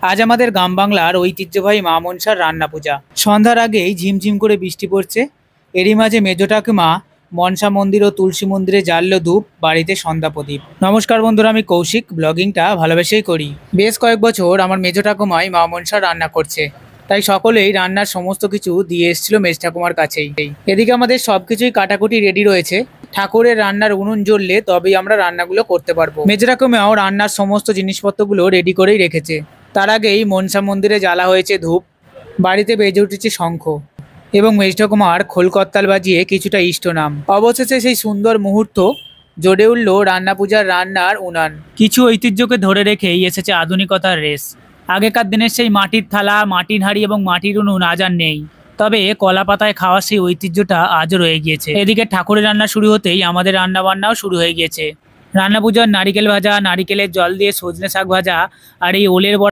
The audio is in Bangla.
আজ আমাদের গ্রাম বাংলার ঐতিহ্যবাহী মা মনসার রান্না পূজা। সন্ধ্যার আগেই ঝিমঝিম করে বৃষ্টি পড়ছে। এরই মাঝে মেজো ঠাকুমা মনসা মন্দির ও তুলসী মন্দিরে জ্বাললো ধূপ, বাড়িতে সন্ধ্যা প্রদীপ। নমস্কার বন্ধুরা, আমি কৌশিক। ব্লগিংটা ভালোবেসেই করি। বেশ কয়েক বছর আমার মেজো ঠাকুমাই মা মনসার রান্না করছে, তাই সকলেই রান্নার সমস্ত কিছু দিয়ে এসেছিল মেজ ঠাকুমার কাছেই। এদিকে আমাদের সবকিছুই কাটাকুটি রেডি রয়েছে। ঠাকুরের রান্নার উনুন জ্বললে তবেই আমরা রান্নাগুলো করতে পারবো। মেজ ঠাকুমাও রান্নার সমস্ত জিনিসপত্রগুলো রেডি করেই রেখেছে। তার আগেই মনসা মন্দিরে জ্বালা হয়েছে ধূপ, বাড়িতে বেজে উঠেছে শঙ্খ এবং মেজ ঠাকুমার খোলকর্তাল বাজিয়ে কিছুটা ইষ্টনাম। অবশেষে সেই সুন্দর মুহূর্ত, জ্বলে উঠল রান্না পূজার রান্নার উনান। কিছু ঐতিহ্যকে ধরে রেখেই এসেছে আধুনিকতার রেস। আগেকার দিনের সেই মাটির থালা, মাটির হাঁড়ি এবং মাটির উনুন আজ আর নেই, তবে কলা পাতায় খাওয়ার সেই ঐতিহ্যটা আজও রয়ে গিয়েছে। এদিকে ঠাকুরের রান্না শুরু হতেই আমাদের রান্না বান্নাও শুরু হয়ে গিয়েছে। রান্না পূজার নারিকেল ভাজা, নারিকেলের জল দিয়ে সজনে শাক ভাজা আর এই ওলের বড়া